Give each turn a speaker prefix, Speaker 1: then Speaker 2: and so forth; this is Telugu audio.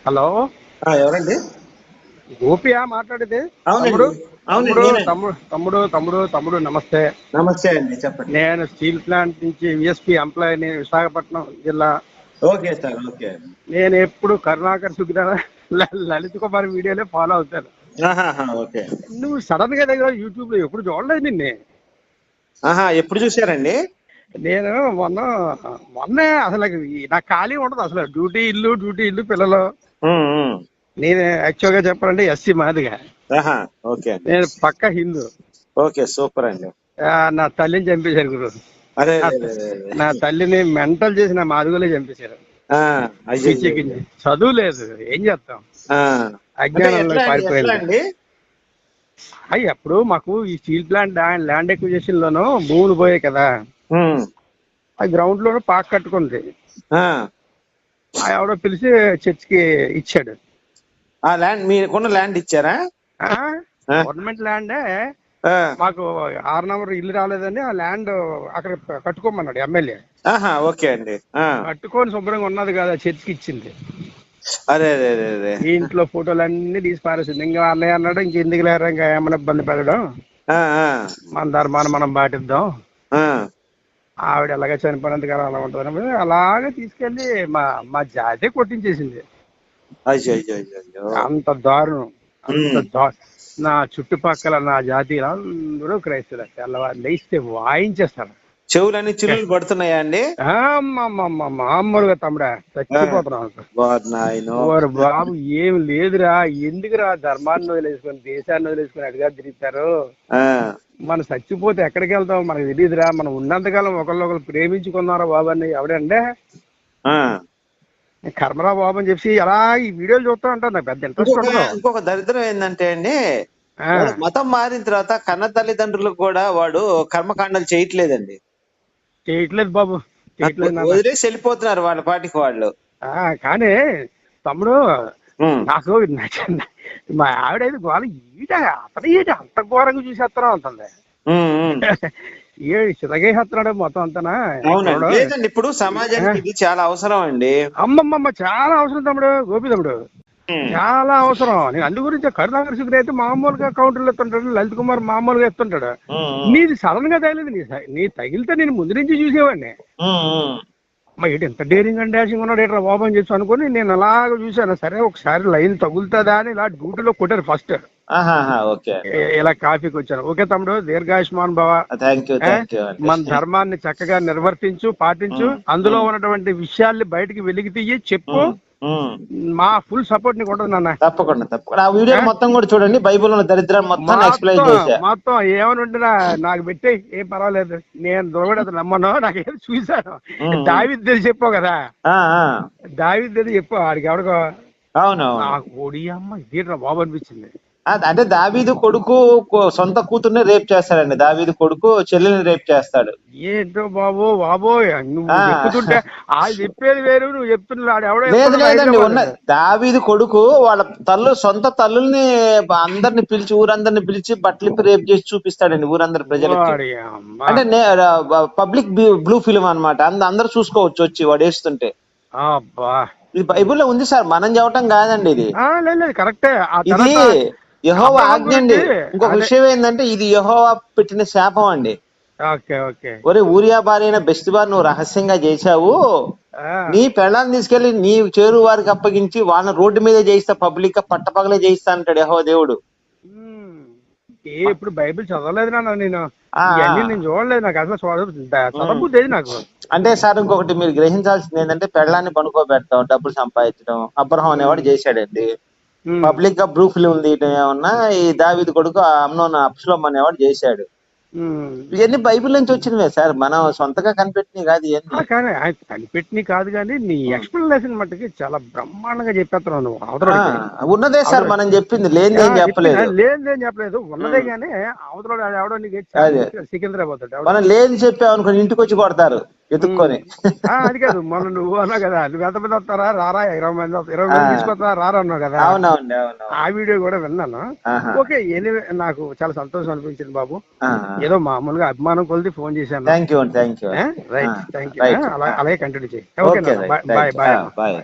Speaker 1: హలో,
Speaker 2: ఎవరండి?
Speaker 1: గోపియా మాట్లాడేది?
Speaker 2: అవునండి.
Speaker 1: తమ్ముడు
Speaker 2: అవునండి,
Speaker 1: తమ్ముడు
Speaker 2: నేనే.
Speaker 1: తమ్ముడు తమ్ముడు తమ్ముడు తమ్ముడు నమస్తే.
Speaker 2: నమస్తే అండి, చెప్పండి.
Speaker 1: నేను స్టీల్ ప్లాంట్ నుంచి విఎస్పి ఎంప్లాయీని, విశాఖపట్నం జిల్లా.
Speaker 2: Okay sir, okay.
Speaker 1: నేను ఎప్పుడు కరుణాకర్ సుగ్రా లలిత్ కుమార్ వీడియోలే ఫాలో అవుతాను.
Speaker 2: ఓకే.
Speaker 1: నువ్వు సడన్ గా దగ్గర యూట్యూబ్ లో ఎప్పుడు చూడలేదు నిన్నే.
Speaker 2: ఎప్పుడు చూసారండి?
Speaker 1: నేను మొన్నే అసలు నాకు ఖాళీ ఉండదు అసలు. డ్యూటీ ఇల్లు పిల్లలు.
Speaker 2: ఉమ్, ఉమ్.
Speaker 1: నేను యాక్చువల్ గా చెప్పాలంటే ఎస్సీ మాదిగా.
Speaker 2: ఓకే అండి.
Speaker 1: నేను పక్క హిందూ.
Speaker 2: ఓకే, సూపర్ అండి.
Speaker 1: నా తల్లిని చంపేశారు గురు.
Speaker 2: అదే
Speaker 1: నా
Speaker 2: అదే అదే అదే.
Speaker 1: నా తల్లిని మెంటల్ చేసి నా మాదిగోలే చంపేశారు.
Speaker 2: ఆ, అయ్యో అయ్యో అయ్యో.
Speaker 1: పిచ్చికింది, చదువు లేదు, ఏం చేస్తాం,
Speaker 2: ఆ, అంటే
Speaker 1: అజ్ఞానంలో
Speaker 2: ఎట్లా
Speaker 1: పారిపోయింది.
Speaker 2: అండి?
Speaker 1: అయ్యి అప్పుడు మాకు ఈ స్టీల్ ప్లాంట్ ల్యాండ్ ఎక్విజిషన్ లోనూ భూములు పోయాయి కదా.
Speaker 2: ఉమ్,
Speaker 1: ఆ గ్రౌండ్ లోనూ పాక కట్టుకుంది.
Speaker 2: ఆ,
Speaker 1: ఆ ఎవడో పిలిచి చర్చికి ఇచ్చాడు.
Speaker 2: ఆ ల్యాండ్ మీకున్న ల్యాండ్ ఇచ్చారా?
Speaker 1: గవర్నమెంట్ ల్యాండే.
Speaker 2: ఆ,
Speaker 1: మాకు 6 నంబర్ ఇల్లు రాలేదని ఆ ల్యాండ్ అక్కడ కట్టుకోమన్నాడు ఎమ్మెల్యే.
Speaker 2: ఓకే అండి.
Speaker 1: కట్టుకొని శుభ్రంగా ఉన్నది కదా, చర్చికి ఇచ్చింది.
Speaker 2: అదే అదే అదే అదే.
Speaker 1: ఈ ఇంట్లో ఫోటోలు అన్ని తీసి పారేసింది. ఇంకా అన్నయ్య అన్నాడు, ఇంకెందుకు లేరా, ఇంకా ఏమైనా ఇబ్బంది పెట్టడం,
Speaker 2: ఆ, ఆ,
Speaker 1: మన ధర్మాన్ని మనం పాటిద్దాం,
Speaker 2: ఆ.
Speaker 1: ఆవిడ ఎలాగ చనిపోయినందుకు అలా ఉంటుంది. అలాగే తీసుకెళ్లి మా మా జాతి కొట్టించేసింది.
Speaker 2: అయ్యో అయ్యో అయ్యో అయ్యో.
Speaker 1: అంత దారుణం, అంత
Speaker 2: ఉమ్.
Speaker 1: నా చుట్టుపక్కల నా జాతీయులు అందరూ క్రైస్తవులు. తెల్లవారు లేస్తే వాయించేస్తారు.
Speaker 2: చెవులన్నీ చిల్లులు పడుతున్నాయా అండి?
Speaker 1: మామూలుగా తమ్ముడా చచ్చిపోతున్నాం.
Speaker 2: నాయనో.
Speaker 1: ఓరు బాబు, ఏం లేదురా, ఎందుకురా ధర్మాన్ని వదిలేసుకొని దేశాన్ని వదిలేసుకొని అడిగా తిరుగుతారు.
Speaker 2: ఆ,
Speaker 1: మనం చచ్చిపోతే ఎక్కడికి వెళ్తాం మనకు తెలియదురా. మనం ఉన్నంతకాలం ఒకళ్ళు ప్రేమించుకున్నారా బాబు అని ఎవడంటే
Speaker 2: ఆ.
Speaker 1: కర్మరా బాబు అని చెప్పి అలా ఈ వీడియోలు చూస్తా ఉంటాను. నాకు పెద్ద ఇంట్రెస్ట్ ఉండదు.
Speaker 2: ఇంకొక దరిద్రం ఏంటంటే అండి,
Speaker 1: ఆ,
Speaker 2: వాడు మతం మారిన తర్వాత కన్న తల్లిదండ్రులకు కూడా వాడు కర్మకాండాలు చేయట్లేదండి.
Speaker 1: చేయట్లేదు బాబు, చేయట్లేదు నాన్న.
Speaker 2: వదిలేసి వెళ్ళిపోతున్నారు వాళ్ళ పాటికి వాళ్ళు.
Speaker 1: కానీ తమ్ముడు,
Speaker 2: ఉమ్,
Speaker 1: నాకు మా ఆవిడైతే గోళ అతను అంత ఘోరంగా చూసేస్తాను అంటుంది.
Speaker 2: ఉమ్, ఉమ్.
Speaker 1: చితగేస్తున్నాడు మొత్తం అంతనా.
Speaker 2: అవునండి. లేదండి, ఇప్పుడు సమాజానికి ఇది చాలా అవసరం అండి.
Speaker 1: అమ్మమ్మమ్మ చాలా అవసరం తమ్ముడు, గోపి తమ్ముడు,
Speaker 2: ఉమ్,
Speaker 1: చాలా అవసరం. నేను అందు గురించి కరుణాకర్ సుగ్రీ అయితే మామూలుగా కౌంటర్లు ఎత్తుంటాడు, లలిత్ కుమార్ మామూలుగా ఎత్తుంటాడు.
Speaker 2: ఉమ్,
Speaker 1: నీది సడన్ గా తగిలేదు. నీ తగిలితే నేను ముందు నుంచి చూసేవాడిని.
Speaker 2: ఉమ్, ఉమ్.
Speaker 1: అమ్మ ఏంటి ఎంత డేరింగ్ అండ్ డాషింగ్ ఉన్నాడు ఏంట్రా బాబు అని చెప్పి అనుకుని నేను అలాగ చూశాను. సరే ఒకసారి లైన్ తగులుతుందా అని ఇలా డ్యూటీలో కొట్టారు ఫస్ట్.
Speaker 2: ఓకే.
Speaker 1: ఇలా కాఫీకి వచ్చాను. ఓకే తమ్ముడు, దీర్ఘాయుష్మాన్ భవ.
Speaker 2: థ్యాంక్ యూ థ్యాంక్ యూ అండి.
Speaker 1: మన ధర్మాన్ని చక్కగా నిర్వర్తించు, పాటించు, అందులో ఉన్నటువంటి విషయాల్ని బయటికి వెలికి తీయి చెప్పు.
Speaker 2: ఉమ్.
Speaker 1: మా ఫుల్ సపోర్ట్ నీకు ఉంటుంది నాన్న.
Speaker 2: తప్పకుండా తప్పకుండా. ఆ వీడియో మొత్తం కూడా చూడండి, బైబిల్ ఉన్న దరిద్రం మొత్తం ఎక్స్ప్లెయిన్ చేశా.
Speaker 1: మొత్తం ఏమని ఉంటున్నా నాకు పెట్టి ఏం పర్వాలేదు. నేను దొరకడం నమ్మను, నాకేం చూశాను. దావీదు చెప్పావు కదా,
Speaker 2: ఆ, ఆ.
Speaker 1: దావీదు చెప్పు ఆడికి ఎవడికో.
Speaker 2: అవునవును.
Speaker 1: నాకు ఓడి అమ్మ ఇదేట్రా బాబు అనిపించింది.
Speaker 2: అంటే దావీదు కొడుకు సొంత కూతుర్ని రేప్ చేస్తాడండి. దావీదు కొడుకు చెల్లెల్ని రేప్ చేస్తాడు.
Speaker 1: ఏంటో బాబు బాబోయ్, నువ్వు చెప్తుంటే ఆ చెప్పేది వేరు, నువ్వు చెప్తున్నాడు ఎవడో.
Speaker 2: లేదు లేదండి, ఉన్న దావీదు కొడుకు వాళ్ళ సొంత తల్లుల్ని అందరిని పిలిచి, ఊరందరిని పిలిచి బట్టలిప్పి రేప్ చేసి చూపిస్తాడండి ఊరందరి ప్రజలకి. అంటే పబ్లిక్ బ్లూ ఫిల్మ్ అనమాట. అందరు చూసుకోవచ్చు వచ్చి వాడు వేస్తుంటే. ఇది బైబిల్లో ఉంది సార్, మనం చెప్పటం కాదండి. ఇది
Speaker 1: కరెక్టే.
Speaker 2: ఇది యెహోవా ఆజ్ఞ అండి. ఇంకొక విషయం ఏంటంటే, ఇది యెహోవా పెట్టిన శాపం అండి. ఒరే ఊరియా భార్య అయిన బెస్తిబార్, నువ్వు రహస్యంగా చేశావు, నీ పెళ్ళాన్ని తీసుకెళ్లి నీ చేరు వారికి అప్పగించి వాళ్ళని రోడ్డు మీద చేయిస్తా, పబ్లిక్ గా పట్టపగలే చేయిస్తా అంటాడు యెహోవా దేవుడు.
Speaker 1: ఇప్పుడు బైబిల్ చదవలేదు నాన్న నేను, ఇవన్నీ నేను చూడలేదు. నాకు అసలు చదవబుద్ధి నాకు.
Speaker 2: అంటే సార్ ఇంకొకటి మీరు గ్రహించాల్సింది ఏంటంటే, పెళ్ళాన్ని పనుకోబెడతాం, డబ్బులు సంపాదించడం అబ్రహాం అనేవాడు చేశాడండి. పబ్లిక్ గా బ్లూ ఫిల్మ్ తీయటం ఏమన్నా ఈ దావీదు కొడుకు అమ్నోను అబ్షలోం అనేవాడు చేశాడు. ఇవన్నీ బైబిల్ నుంచి వచ్చినవే సార్, మనం సొంతగా కనిపెట్టినవి కాదు ఇవన్నీ.
Speaker 1: కానీ ఆయన కనిపెట్టినవి కాదు, కానీ నీ ఎక్స్ప్లెనేషన్ మట్టుకి చాలా బ్రహ్మాండంగా చెప్పేస్తున్నావు నువ్వు.
Speaker 2: ఉన్నదే సార్ మనం చెప్పింది, లేనిదేం చెప్పలేదు.
Speaker 1: లేనిదేం చెప్పలేదు, ఉన్నదే. కానీ అవతల ఎవడో నీకు సికింద్రాబాద్
Speaker 2: మనం లేదు చెప్పామనుకో ఇంటికి వచ్చి కొడతారు ఎత్తుక్కొని.
Speaker 1: అది కాదు, మొన్న నువ్వు అన్నావు కదా, నువ్వు ఎంతమంది వస్తారా రారా, 20 మంది తీసుకొస్తారా రారా అన్నావు కదా.
Speaker 2: అవునవును.
Speaker 1: ఆ వీడియో కూడా విన్నాను. ఓకే, ఎనీవే నాకు చాలా సంతోషం అనిపించింది బాబు. ఏదో మామూలుగా అభిమానం కొలిది ఫోన్ చేశాను.
Speaker 2: Thank you.
Speaker 1: Right, thank you. అలాగే కంటిన్యూ చేయి. Okay, bye bye.